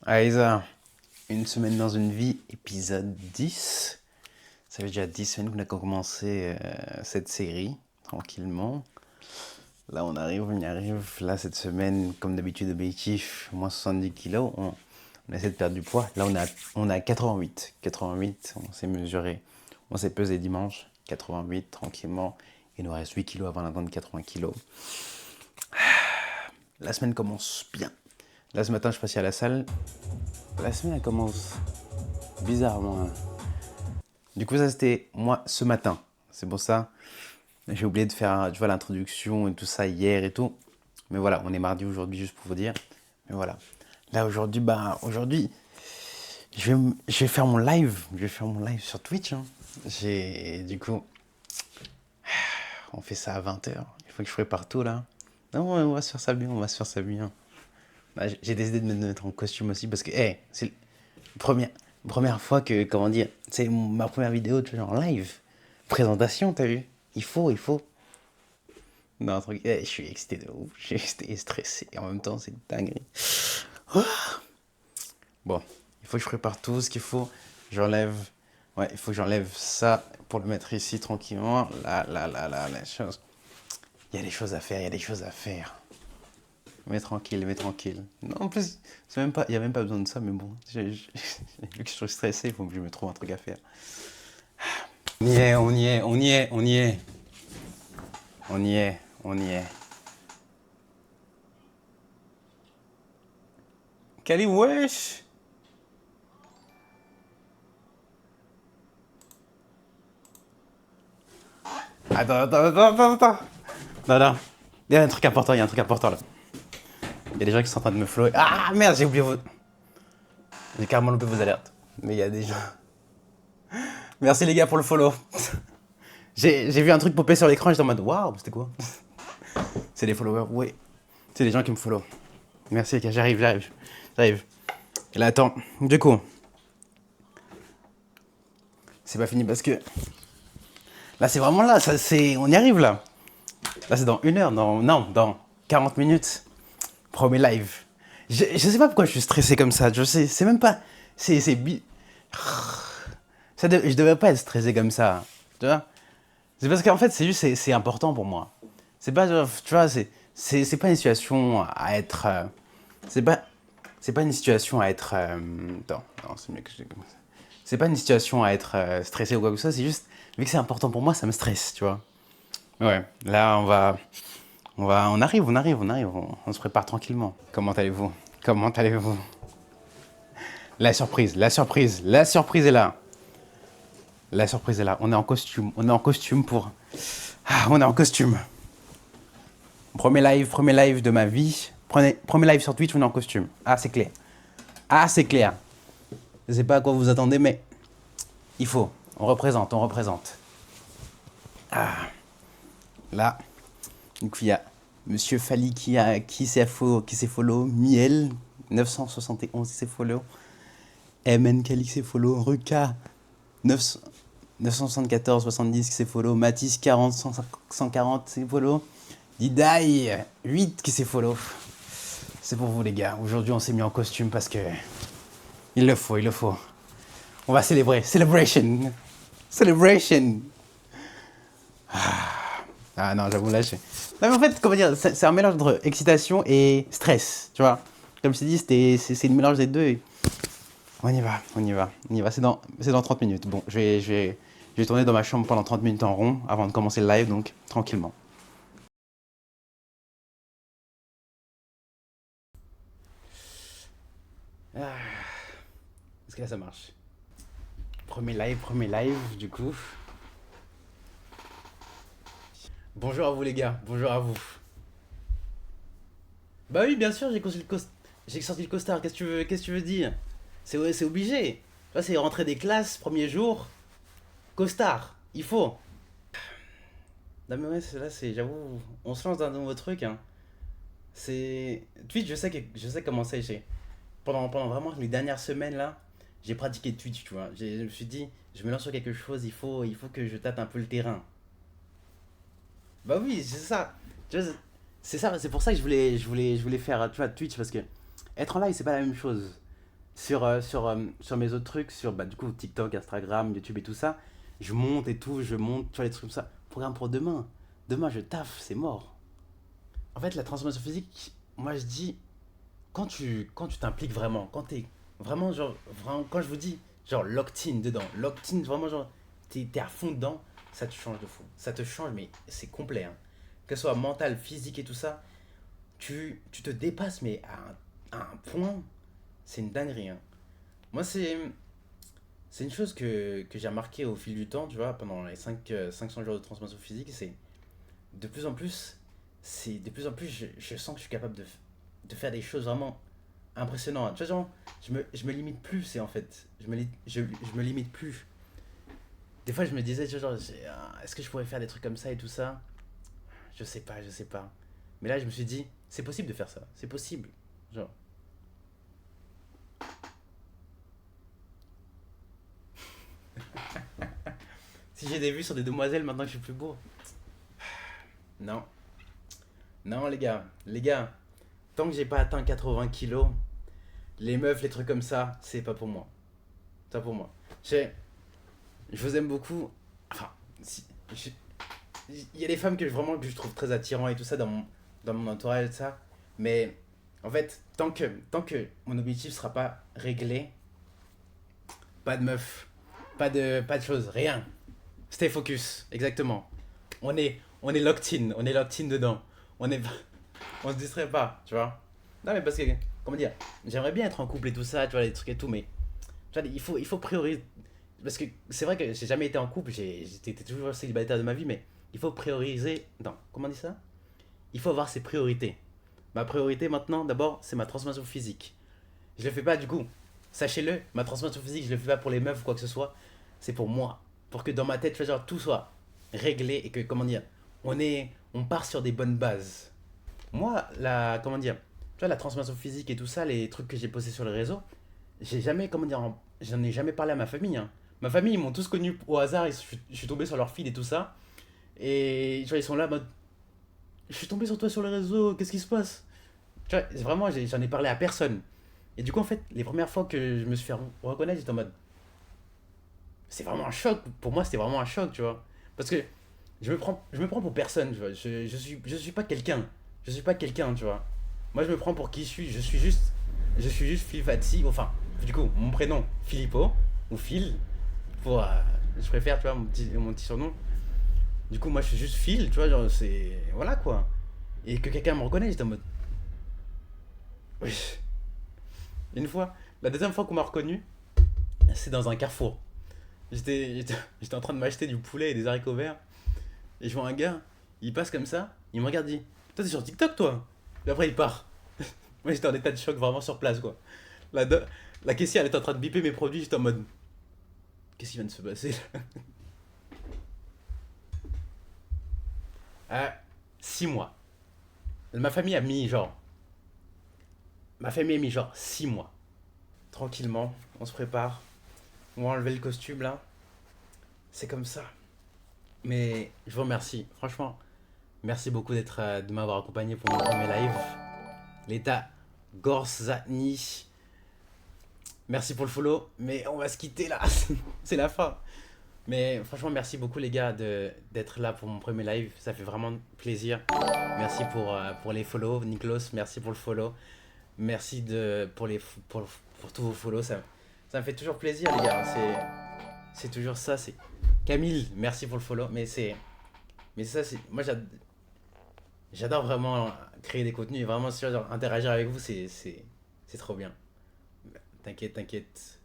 Aïsa, une semaine dans une vie, épisode 10. Ça fait déjà 10 semaines qu'on a commencé cette série, tranquillement. Là, on y arrive. Là, cette semaine, comme d'habitude, objectif, moins 70 kilos. On essaie de perdre du poids. Là, on a 88. 88, on s'est mesuré. On s'est pesé dimanche. 88, tranquillement. Il nous reste 8 kilos avant d'atteindre 80 kilos. La semaine commence bien. Là, ce matin, je suis passé à la salle. La semaine, elle commence bizarrement, hein. Du coup, ça, c'était moi ce matin. C'est pour ça. J'ai oublié de faire, tu vois, l'introduction et tout ça hier et tout. Mais voilà, on est mardi aujourd'hui, juste pour vous dire. Mais voilà. Là, aujourd'hui, je vais faire mon live. Je vais faire mon live sur Twitch, hein. Du coup, on fait ça à 20h. Il faut que je prépare tout, là. Non, on va se faire ça bien, on va se faire ça bien. Bah, j'ai décidé de me mettre en costume aussi parce que, hey, c'est la première fois que, comment dire, c'est ma première vidéo, tu vois, en live. Présentation, t'as vu? Il faut. Non, truc, je suis excité de ouf, je suis excité et stressé. En même temps, c'est dingue. Bon, il faut que je prépare tout ce qu'il faut. J'enlève. Ouais, il faut que j'enlève ça pour le mettre ici tranquillement. Là, la chose. Il y a des choses à faire, il y a des choses à faire. Mais tranquille, mais tranquille. Non, en plus, il n'y a même pas besoin de ça, mais bon. Vu que je suis stressé, il faut que je me trouve un truc à faire. On y est, on y est, on y est, on y est. On y est, on y est. Kali, wesh! Attends. Non, non. Il y a un truc important, il y a un truc important là. Il y a des gens qui sont en train de me flower. Ah merde, j'ai oublié vos. J'ai carrément loupé vos alertes. Mais il y a des gens. Merci les gars pour le follow. J'ai vu un truc popper sur l'écran, j'étais en mode waouh, c'était quoi? C'est des followers, oui. C'est des gens qui me follow. Merci les gars, j'arrive. Et là, attends, du coup, c'est pas fini parce que là, c'est vraiment là, on y arrive là. Là, c'est dans 1 heure, non, dans 40 minutes. Premier live. Je sais pas pourquoi je suis stressé comme ça. Je sais, c'est même pas. C'est je devrais pas être stressé comme ça. Tu vois? C'est parce qu'en fait, c'est important pour moi. C'est pas, tu vois, c'est pas une situation à être. C'est pas une situation à être. Non, c'est mieux que je. C'est pas une situation à être stressé ou quoi que ce soit. C'est juste, vu que c'est important pour moi, ça me stresse, tu vois. Ouais. Là, on se prépare tranquillement. Comment allez-vous? Comment allez-vous? La surprise est là. La surprise est là. On est en costume pour. Ah, on est en costume. Premier live de ma vie. Premier live sur Twitch, on est en costume. Ah, c'est clair. Ah, c'est clair. Je sais pas à quoi vous attendez, mais il faut. On représente, on représente. Là, donc il y a Monsieur Fali qui s'est follow, Miel 971 qui s'est follow, MN Kali qui s'est follow, Ruka 9, 974 70 qui s'est follow, Matisse 40 140 qui s'est follow, Didaï 8 qui s'est follow. C'est pour vous les gars. Aujourd'hui on s'est mis en costume parce que il le faut, il le faut. On va célébrer. Celebration. Celebration. Ah non, j'avoue, là, non, mais en fait, comment dire, c'est un mélange entre excitation et stress, tu vois. Comme je t'ai dit, c'est le mélange des deux. On y va. C'est dans 30 minutes. Bon, je vais tourner dans ma chambre pendant 30 minutes en rond avant de commencer le live, donc tranquillement. Ah, est-ce que là, ça marche? Premier live, du coup. Bonjour à vous, les gars. Bonjour à vous. Bah oui, bien sûr, j'ai sorti le costard. Qu'est-ce que tu veux dire? C'est obligé. Là, c'est rentrée des classes, premier jour. Costard, il faut. Non mais ouais, là, j'avoue, on se lance dans un nouveau truc, hein. C'est Twitch, je sais comment c'est. Pendant vraiment les dernières semaines là, j'ai pratiqué Twitch, tu vois. Je me suis dit, je me lance sur quelque chose, il faut que je tâte un peu le terrain. Bah oui, c'est ça. Tu vois, c'est ça, c'est pour ça que je voulais faire, tu vois, Twitch parce que être en live, c'est pas la même chose. Sur mes autres trucs, sur bah, du coup TikTok, Instagram, YouTube et tout ça, je monte et tout, je monte, tu vois, les trucs comme ça. Programme pour demain. Demain, je taffe, c'est mort. En fait, la transformation physique, moi je dis, quand tu t'impliques vraiment, quand t'es vraiment, genre, vraiment, quand je vous dis, genre, locked in dedans, locked in, vraiment, genre, t'es à fond dedans, ça te change de fou. Ça te change, mais c'est complet, hein. Que ce soit mental, physique et tout ça, tu te dépasses, mais à un point, c'est une dinguerie, hein. Moi, c'est une chose que j'ai remarqué au fil du temps, tu vois, pendant les 500 jours de transformation physique, c'est de plus en plus, je sens que je suis capable de faire des choses vraiment impressionnantes. Tu vois, genre, je me limite plus, c'est en fait, je me limite plus. Des fois, je me disais, tu vois, genre, est-ce que je pourrais faire des trucs comme ça et tout ça? Je sais pas, je sais pas. Mais là, je me suis dit, c'est possible de faire ça, c'est possible. Genre, si j'ai des vues sur des demoiselles maintenant que je suis plus beau. Non, non, les gars, tant que j'ai pas atteint 80 kilos, les meufs, les trucs comme ça, c'est pas pour moi. C'est pas pour moi. Je, je vous aime beaucoup. Enfin, si, je- il y a des femmes vraiment que je trouve très attirant et tout ça dans mon entourage et ça. Mais en fait, tant que mon objectif sera pas réglé, pas de meuf, pas de choses, rien. Stay focus, exactement. On est locked in dedans. On est, on se distrait pas, tu vois. Non mais parce que, comment dire, j'aimerais bien être en couple et tout ça, tu vois, les trucs et tout, mais tu vois, il faut prioriser. Parce que c'est vrai que j'ai jamais été en couple, j'étais toujours célibataire de ma vie, mais il faut prioriser. Non, comment on dit ça? Il faut avoir ses priorités. Ma priorité maintenant, d'abord, c'est ma transformation physique. Je le fais pas du coup. Sachez-le, ma transformation physique, je le fais pas pour les meufs ou quoi que ce soit. C'est pour moi. Pour que dans ma tête, tu vois, genre, tout soit réglé et que, comment dire, on part sur des bonnes bases. Moi, comment dire, tu vois, la transformation physique et tout ça, les trucs que j'ai postés sur les réseaux, j'ai jamais, comment dire, j'en ai jamais parlé à ma famille, hein. Ma famille, ils m'ont tous connu au hasard, je suis tombé sur leur feed et tout ça. Et tu vois, ils sont là, en mode, je suis tombé sur toi sur les réseaux, qu'est-ce qui se passe? Tu vois, vraiment, j'en ai parlé à personne. Et du coup, en fait, les premières fois que je me suis fait reconnaître, j'étais en mode, c'est vraiment un choc. Pour moi, c'était vraiment un choc, tu vois. Parce que je me prends pour personne, tu vois. Je suis pas quelqu'un. Je suis pas quelqu'un, tu vois. Moi, je me prends pour qui je suis. Je suis juste Phil Fatsi. Enfin, du coup, mon prénom, Filippo, ou Phil, pour, je préfère, tu vois, mon petit surnom. Du coup, moi, je suis juste Phil, tu vois, genre, c'est. Voilà, quoi. Et que quelqu'un me reconnaisse, j'étais en mode. Oui. Une fois, la deuxième fois qu'on m'a reconnu, c'est dans un carrefour. J'étais en train de m'acheter du poulet et des haricots verts. Et je vois un gars, il passe comme ça, il me regarde, il dit, toi t'es sur TikTok toi? Et après il part. Moi j'étais en état de choc vraiment sur place quoi. La, do- la caissière elle était en train de biper mes produits, j'étais en mode, qu'est-ce qui vient de se passer là? 6 mois. Ma famille a mis genre, ma famille a mis genre 6 mois. Tranquillement, on se prépare, on va enlever le costume là. C'est comme ça. Mais je vous remercie, franchement, merci beaucoup de m'avoir accompagné pour mon premier live. L'état Gorzani. Merci pour le follow, mais on va se quitter là. C'est la fin. Mais franchement, merci beaucoup les gars d'être là pour mon premier live. Ça fait vraiment plaisir. Merci pour les follow. Niklos, merci pour le follow. Merci pour tous vos follow. Ça me fait toujours plaisir les gars. C'est toujours ça. Camille, merci pour le follow. Mais ça, moi j'adore vraiment créer des contenus et vraiment genre, interagir avec vous. C'est trop bien. T'inquiète, t'inquiète.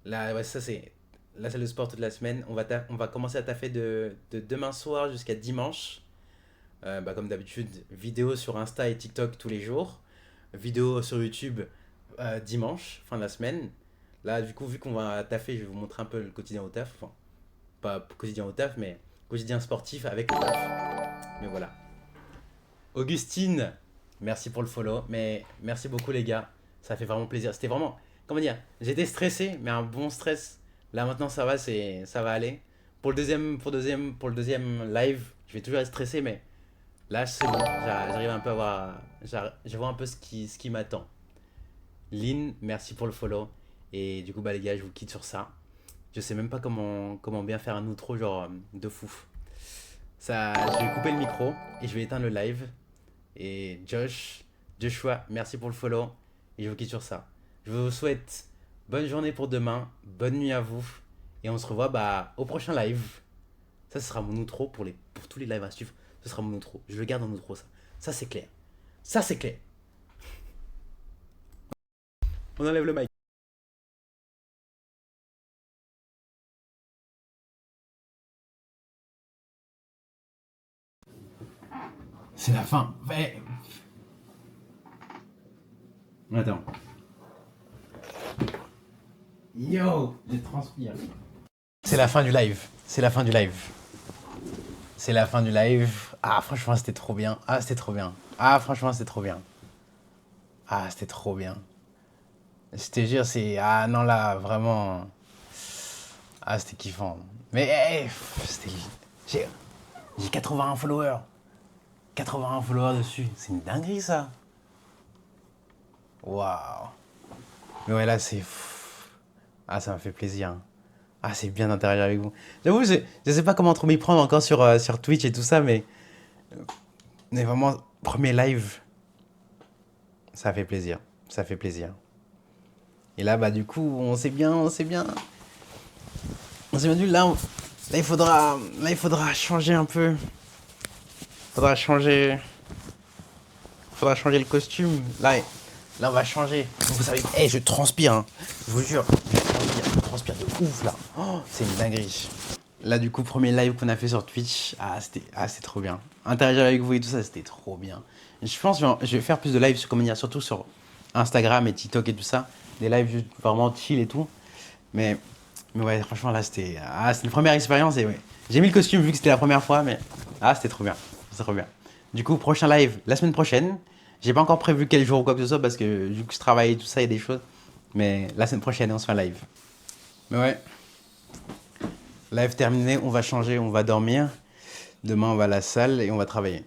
Là, ouais, ça c'est la salle de sport toute la semaine. On va commencer à taffer de demain soir jusqu'à dimanche. Bah, comme d'habitude, vidéo sur Insta et TikTok tous les jours. Vidéo sur YouTube dimanche, fin de la semaine. Là, du coup, vu qu'on va taffer, je vais vous montrer un peu le quotidien au taf. Enfin, pas quotidien au taf, mais quotidien sportif avec le taf. Mais voilà. Augustine, merci pour le follow. Mais merci beaucoup, les gars. Ça fait vraiment plaisir. C'était vraiment. Comment dire? J'étais stressé, mais un bon stress. Là, maintenant, ça va, ça va aller. Pour le deuxième live, je vais toujours être stressé, mais là, c'est bon. J'arrive un peu à voir. Je vois un peu ce qui m'attend. Lynn, merci pour le follow. Et du coup, bah les gars, je vous quitte sur ça. Je sais même pas comment bien faire un outro, genre de fou. Ça, je vais couper le micro et je vais éteindre le live. Et Joshua, merci pour le follow. Et je vous quitte sur ça. Je vous souhaite bonne journée pour demain, bonne nuit à vous. Et on se revoit bah, au prochain live. Ça, ce sera mon outro pour tous les lives à suivre. Ce sera mon outro. Je le garde en outro, ça. Ça, c'est clair. Ça, c'est clair. On enlève le mic. C'est la fin. Ouais. Attends. Yo, je transpire. C'est la fin du live. C'est la fin du live. C'est la fin du live. Ah, franchement, c'était trop bien. Ah, c'était trop bien. Ah, franchement, c'était trop bien. Ah, c'était trop bien. Je te jure, c'est. Ah, non, là, vraiment. Ah, c'était kiffant. Mais, c'était. J'ai j'ai 81 followers. 81 followers dessus. C'est une dinguerie, ça. Waouh. Mais ouais, là, c'est. Ah, ça m'a fait plaisir. Ah, c'est bien d'interagir avec vous. J'avoue, je sais pas comment trop m'y prendre encore sur Twitch et tout ça, mais vraiment, premier live, ça fait plaisir. Ça fait plaisir. Et là, bah, du coup, on s'est bien dit, là, il faudra changer un peu. Faudra changer, faudra changer le costume. Là, on va changer. Vous savez, je transpire, hein. Je vous jure, je transpire de ouf, là. Oh, c'est une dinguerie. Là, du coup, premier live qu'on a fait sur Twitch, c'était trop bien. Interagir avec vous et tout ça, c'était trop bien. Je pense que je vais faire plus de lives, comment dire, surtout sur Instagram et TikTok et tout ça. Des lives juste vraiment chill et tout. Mais, mais ouais, franchement, là, c'était une première expérience et ouais. J'ai mis le costume vu que c'était la première fois, mais c'était trop bien. C'est trop bien. Du coup, prochain live la semaine prochaine. J'ai pas encore prévu quel jour ou quoi que ce soit parce que vu que je travaille et tout ça, il y a des choses. Mais la semaine prochaine, on se fait un live. Mais ouais, live terminé, on va changer, on va dormir. Demain, on va à la salle et on va travailler.